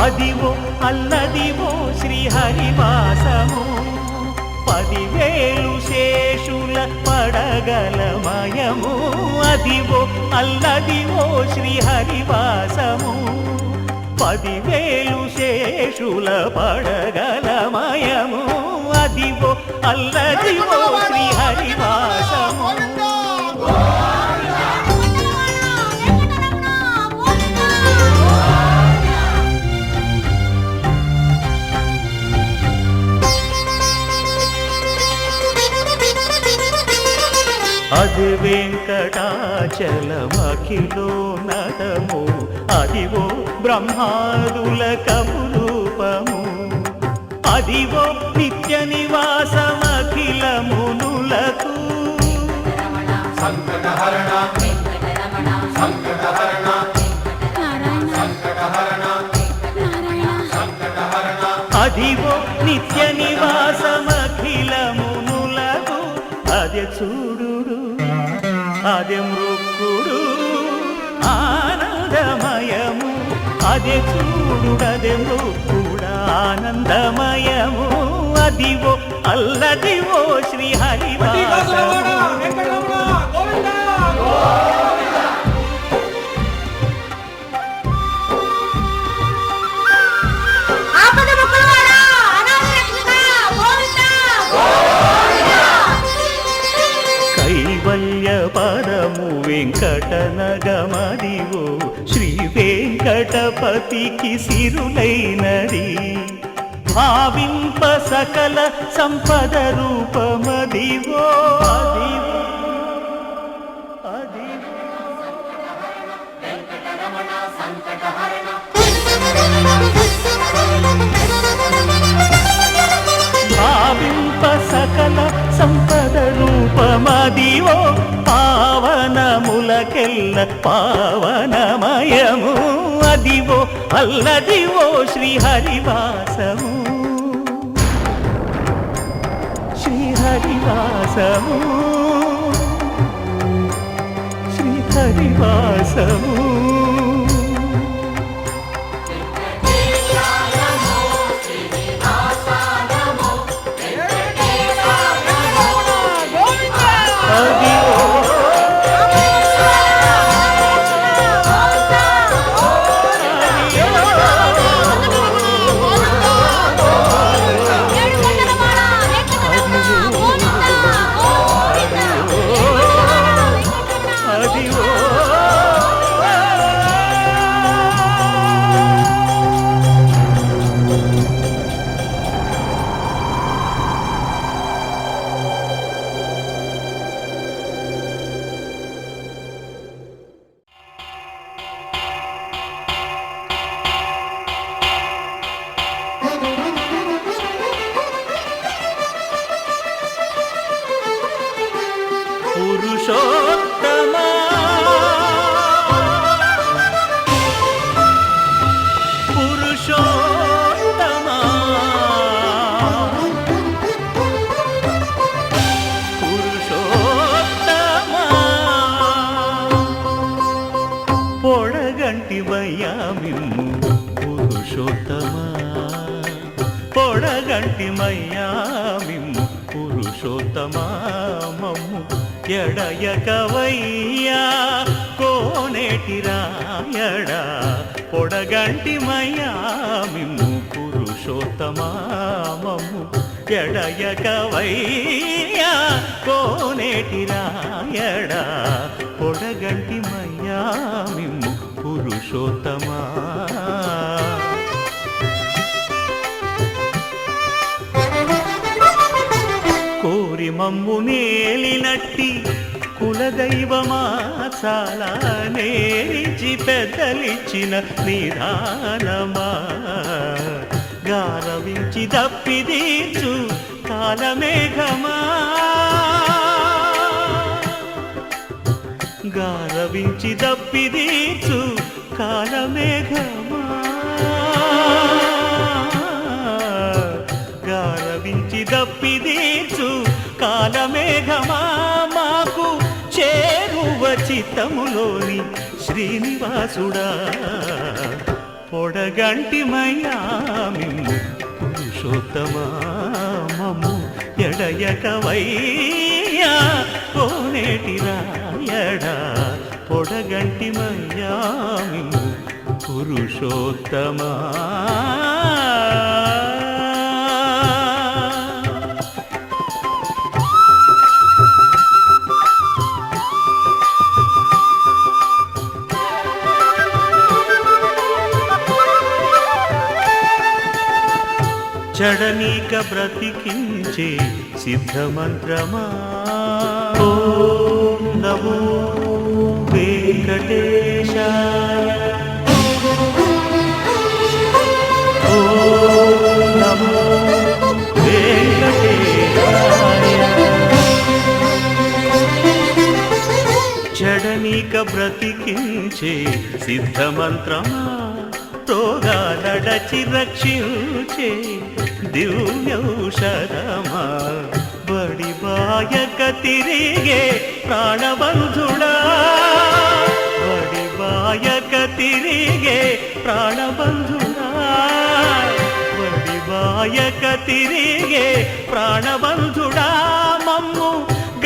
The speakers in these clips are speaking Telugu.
అదివో అల్లదివో శ్రీహరివాసము 10,000 శేషుల పడగలమయము. అదివో అల్లదివో శ్రీహరివాసము 10,000 శేషుల పడగలమయము. అదివో అల్లదివో శ్రీహరివాసము. అది వెంకటాచలమఖిలో నటము. అదివో బ్రహ్మాదుల కపురూపము. అదివో నిత్య నివాసమఖిల మునులకు. సంకటహరణ సంకటహరణ సంకటహరణ. అదివో నిత్య నివాసమఖిల మునులకు. అదే చూడు అదే మృక్కుడు ఆనందమయము. అదే చూడుడదే మృక్కుడు ఆనందమయము. అదివో అల్లదివో శ్రీహరివాసము. కైవల్య పరము వెంకటనగమదివో శ్రీ వెంకటపతికి సిరులైనది. భావింప సకల సంపద రూపమదివో. భావింప సకల సంపద రూపమదివో. పావనములకెల్ల పావనమయము. అదివో అల్లదివో శ్రీహరివాసము. శ్రీహరివాసము శ్రీహరివాసము. పురుషోత్తమా పురుషోత్తమా పురుషోత్తమా. పొడగంటివయ్యా మిమ్ము పురుషోత్తమా. పొడగంటిమయ్యా మిమ్ము పురుషోత్తమా. మమ్ము ఎడయకవయ్యా కోనేటి రాయడా. పొడగంటిమయ్యా మిమ్ము పురుషోత్తమా. మమ్ము ఎడయకవయ్యా కోనేటి రాయడా. పొడగంటిమయ్యా మిమ్ము పురుషోత్తమా. కోరి మమ్ము నేలినట్టి కులదైవమా చాలా నేరిచి పెద్దలిచ్చిన నిదానమా. గారవించి దప్పిదీర్చు కాలమేఘమా. గారవించి దప్పిదీర్చు కాలమేఘమా. గారవించి దప్పిదీర్చు కాలమేఘమా. మాకు చేరువ చిత్తములోని శ్రీనివాసుడా. పొడగంటిమయ్యా మిమ్ము పురుషోత్తమా మమ్ము ఎడయకవయ్యా కోనేటి రాయడా పొడగంటిమయ్యా మిమ్ము పురుషోత్తమా. చడనీక బ్రతికించే సిద్ధమంత్రమా ఓం నమో వెంకటేశాయ ఓం నమో వెంకటేశాయ. చడనీక బ్రతికించే సిద్ధమంత్రమా రోగాలడచి రక్షించే దివ్యౌషధమా బడి బాయక తిరిగే ప్రాణబంధుడా బడి బాయక తిరిగే ప్రాణబంధుడా బడి బాయక తిరిగే ప్రాణబంధుడా మమ్ము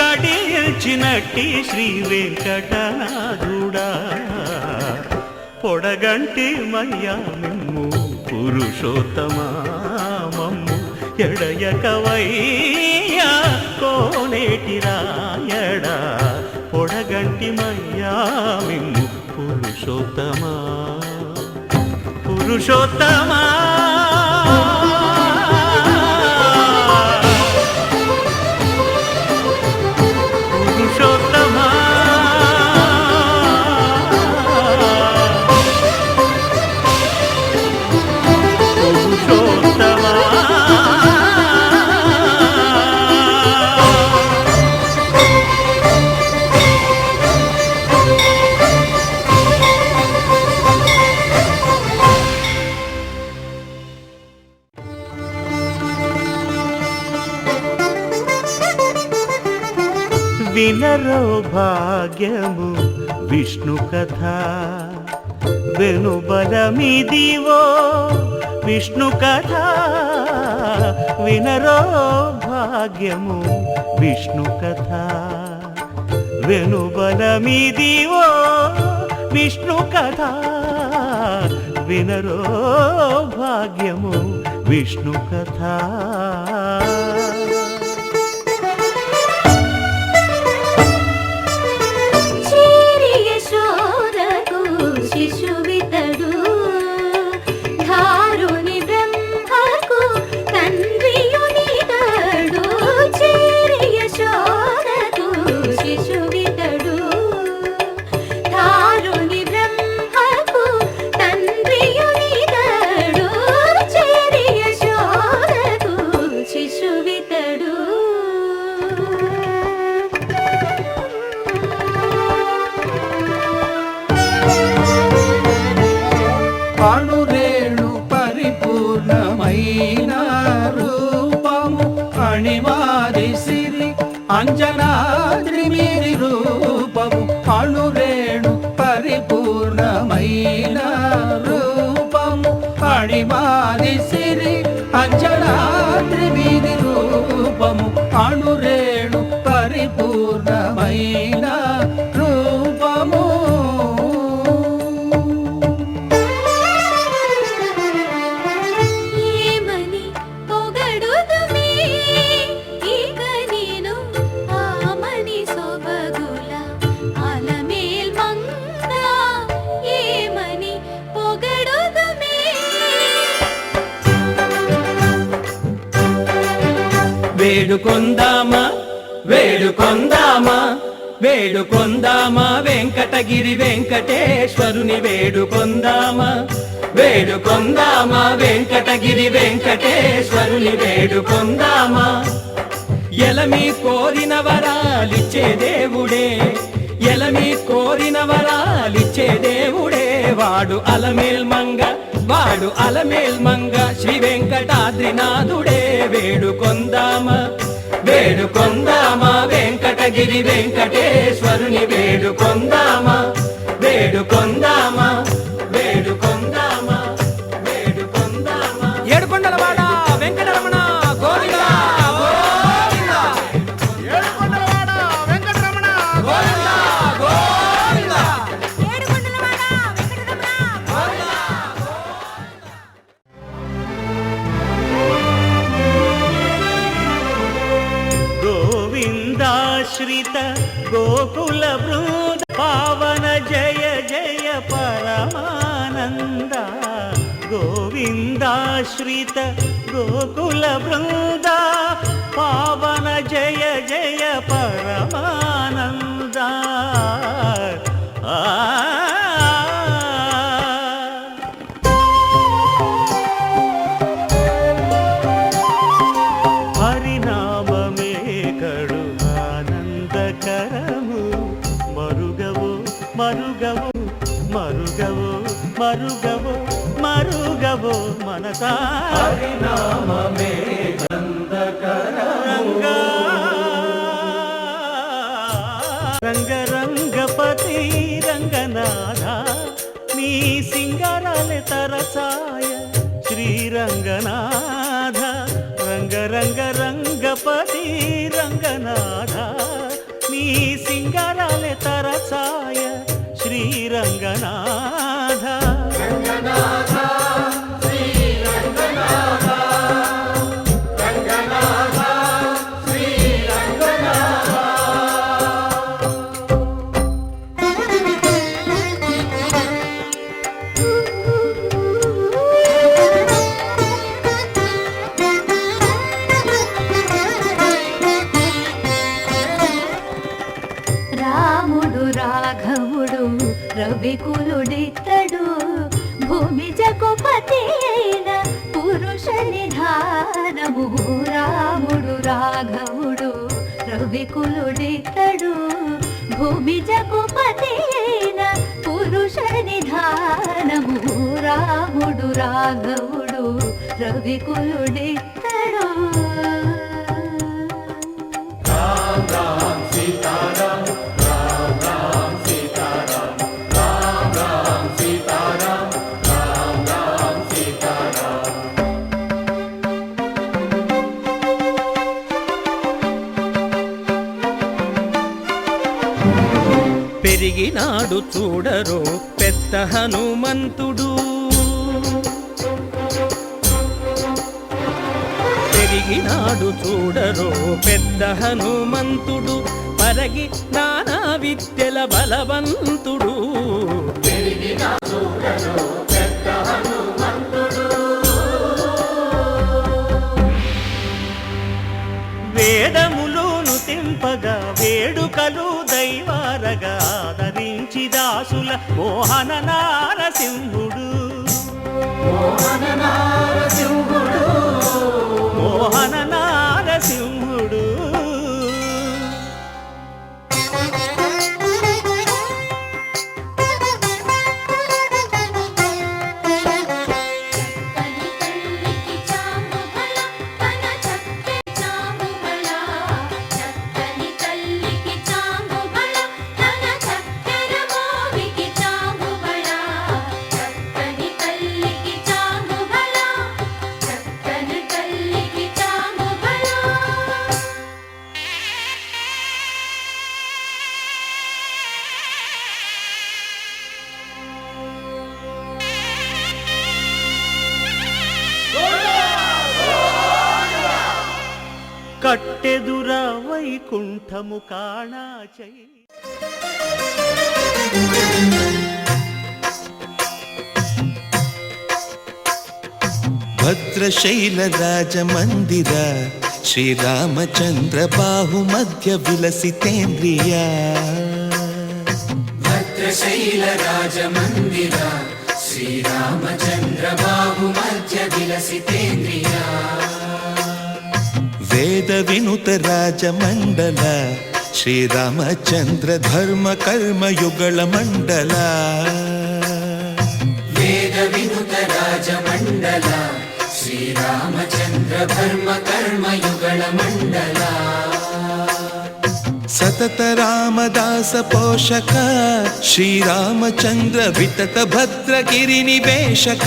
గడిచినట్టి శ్రీ వెంకటనాథుడా పొడగంటి మయ్యా మిమ్ము పురుషోత్తమా మమ్ము ఎడయకవయ్యా కోనేటి రాయడా పొడగంటి మయ్యా మిమ్ము పురుషోత్తమా పురుషోత్తమా. వినరో భాగ్యము విష్ణు కథ వెనుబలమిదివో విష్ణు కథ వినరో భాగ్యము విష్ణు కథ వెనుబలమిదివో విష్ణు కథ వినరో భాగ్యము విష్ణు కథ. శిశువితడు ధారుని బ్రహ్మకు తండ్రియునితడు చేరి యశోదకు శిశువితడు ధారుని బ్రహ్మకు తండ్రియునితడు చేరి యశోదకు శిశువితడు. అణురేణు పరిపూర్ణమైన రూపము అణిమాది సిరి అంజనాద్రి మీరి రూపము అణురేణు పరిపూర్ణమైన రూపము అణిమాది సిరి అంజనాద్రి మీరి రూపము అణురేణు పరిపూర్ణమైన రూపము. వేడుకొందామా వేడుకొందామా వేడుకొందామా వెంకటగిరి వెంకటేశ్వరుని వేడుకొందామా వేడుకొందామా వెంకటగిరి వెంకటేశ్వరుని వేడుకొందామా. ఎలమి కోరిన వరాలిచ్చే దేవుడే ఎలమి కోరిన వరాలిచ్చే దేవుడే వాడు అలమేల్మంగ వాడు అలమేల్మంగ శ్రీ వెంకటాద్రినాథుడే వేడుకొందామా వేడుకొందామా వెంకటగిరి వెంకటేశ్వరుని వేడుకొందామా వేడుకొందామా వేడుకొందామా. ఏడుకొండలవాడ వెంకటరమణ గోవింద గోవింద ఏడుకొండలవాడ వెంకటరమణ గోవింద గోవింద ఏడుకొండలవాడ వెంకటరమణ గోవిందాశ్రిత గోకుల బృంద పావన జయ జయ పరమానంద గోవిందాశ్రిత గోకుల బృంద పావన జయ జయ పరమానంద హరినామమే కడు ఆనందకరము మరుగవు మరుగవు మరుగవు మరుగవు మరుగవు మనసా హరినామమే రంగా రంగ రంగపతి రంగనాథ నీ సింగారాలే తరసాయ శ్రీరంగనాథ రంగ రంగ రంగపతి రంగనాథ నీ సింగారాలే తరసాయ శ్రీరంగనాథ రాముడు రాఘవుడు రవికులుడితడు భూమి జగపతి అయిన పురుష నిధానము రాముడు రాఘవుడు రవికులుడితడు భూమి జగపతి అయిన పురుష నిధానము రాముడు రాఘవుడు రవికులుడితడు పెరిగినాడు చూడరో పెద్ద హనుమంతుడు పెరిగినాడు చూడరో పెద్ద హనుమంతుడు పరగి నానా విద్యల బలవంతుడు వేదములును తెంపగా వేడుకలు దైవారగా ఆదరించి దాసుల మోహన నారసింహుడు మోహన నారసింహుడు కట్టెదుర వైకుంఠము కాణాచై భద్రశైల రాజమందిర శ్రీరామచంద్ర బాహుమధ్య విలసితేంద్రియ భద్రశైల రాజమందిర శ్రీరామచంద్ర బాహుమధ్య విలసితేంద్రియ వేద వినుత రాజమండల శ్రీరామచంద్ర ధర్మ కర్మ యుగళ మండల వేద వినుత రాజమండల శ్రీరామచంద్ర ధర్మ కర్మ యుగళ మండల సతత రామదాస పోషక శ్రీరామచంద్ర వితత భద్రగిరి నివేశక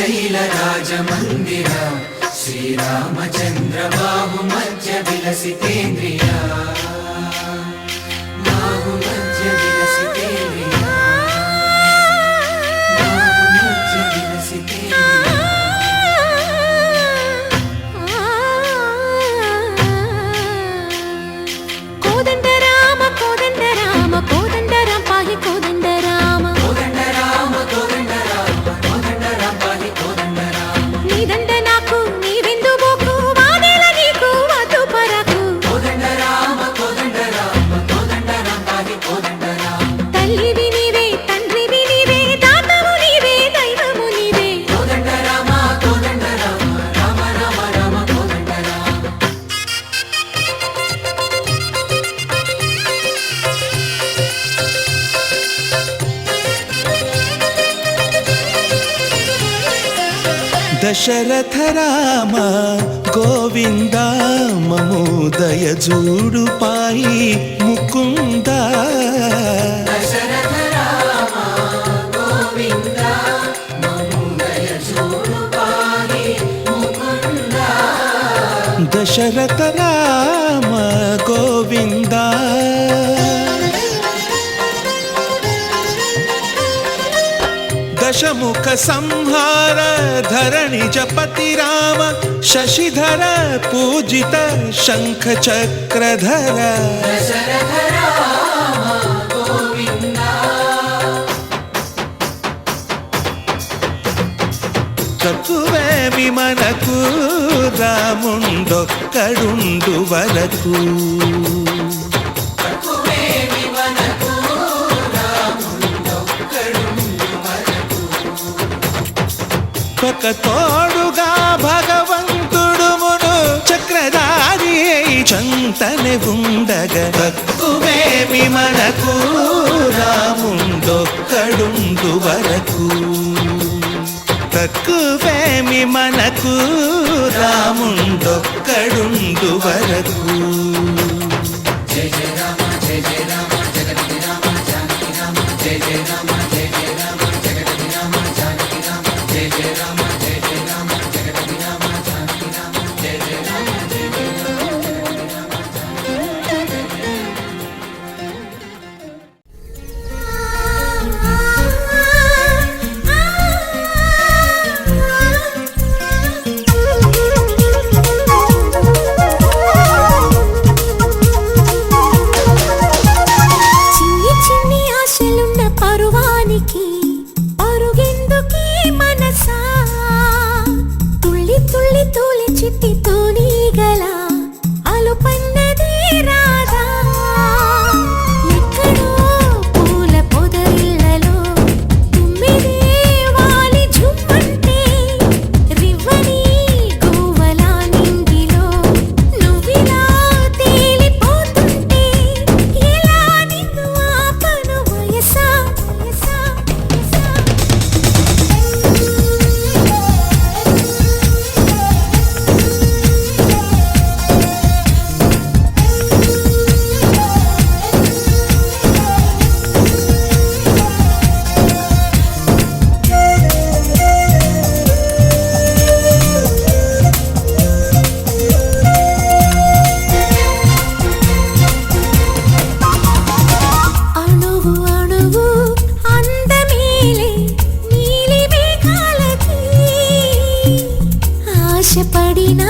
వీరశైల రాజమందిర శ్రీరామచంద్ర బాహు మధ్య విలసితేంద్రియ బాహు మధ్య విలసితేంద్రియ బాహు మధ్య విలసితేంద్రియ కోదండ రామ కోదండ రామ కోదండ రామ పాహి కోదండ రామ కోదండ రామ కోదండ రామ కోదండ రామ పాహి కోదండ రామ నీదండ నాకు నీవెందు బోకు వాదేల నీకు వద్దు పరకు కోదండ రామ కోదండ రామ కోదండ రామ పాహి కోదండ రామ తల్లివి నీవే తండ్రివి నీవే దాతవు నీవే దైవము నీవే కోదండ రామ కోదండ రామ రామ రామ రామ కోదండ రామ దశరథ రామ గోవింద మమోదయ జూడు పాయి ముకుంద దశరథ రామ గోవింద మముదయ చూడు పాహి ముకుంద దశరథ రామ గోవింద దశముఖ సంహార ధరణి జపతి రామ శశిధర పూజిత శంఖ చక్రధర దశరథ రామ గోవింద తక్కువేమి మనకు రాముండొక్కడుండు వరకు తక్కువేమి మనకు రాముండొక్కడుండు వరకు ఒక తోడుగా భగవంతుడు మును చక్రధారి అయి చంతనే ఉండగా తక్కువేమి మనకు రాముండొక్కడుండు వరకు తక్కువేమి మనకు రాముండొక్కడుండు వరకు జయ జయ రామ జయ జయ రామ జగతి రామ జానకి రామ జయ జయ రామ జయ జయ రామ జగతి రామ జానకి రామ జయ జయ రామ జయ జయ రామ జగతి రామ జానకి రామ జయ జయ రామ జయ జయ రామ జగతి రామ చిన్ని చిన్ని ఆశలున్న పరువానికి పరుగెందుకీ మనసా తుళ్ళి తుళ్ళి తూలి చిట్టి తూనీగల అలుపన్నది రాధా ఎక్కడో పూల పొదరిళ్ళలో తుమ్మిదే వాలి ఝుమ్మంటే రివ్వని గువ్వలా నింగిలో నువ్విలా తేలిపోతుంటే ఎలా నిన్ను ఆపను వయసా వయసా వయసా అణువు అణువు అందమేలే నీలి మేఘాలకి ఆశపడిన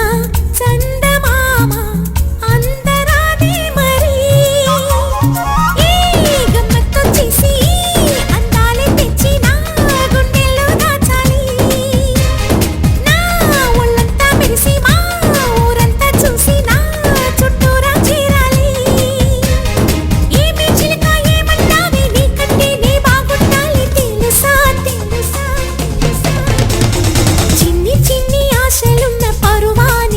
చందమామ అందరాదే మరి ఈ గమ్మత్తొచ్చేసి అందాలే తెచ్చి నా గుండెల్లో దాచాలి నా ఒళ్ళంతా మెరిసి మా ఊరంతా చూసి నా చుట్టూరా చేరాలి ఏమే చిలక ఏమంటావే నీకంటే నీ బాగుండాలి తెలుసా తెలుసా తెలుసా చిన్ని చిన్ని ఆశలున్న పరువానికి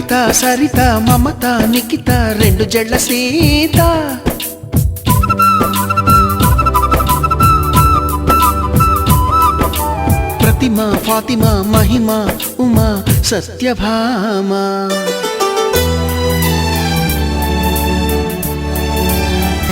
కవిత సరిత మమత నిఖిత రెండు జడ్ల సీత ప్రతిమ ఫాతిమా మహిమ ఉమా సత్యభామ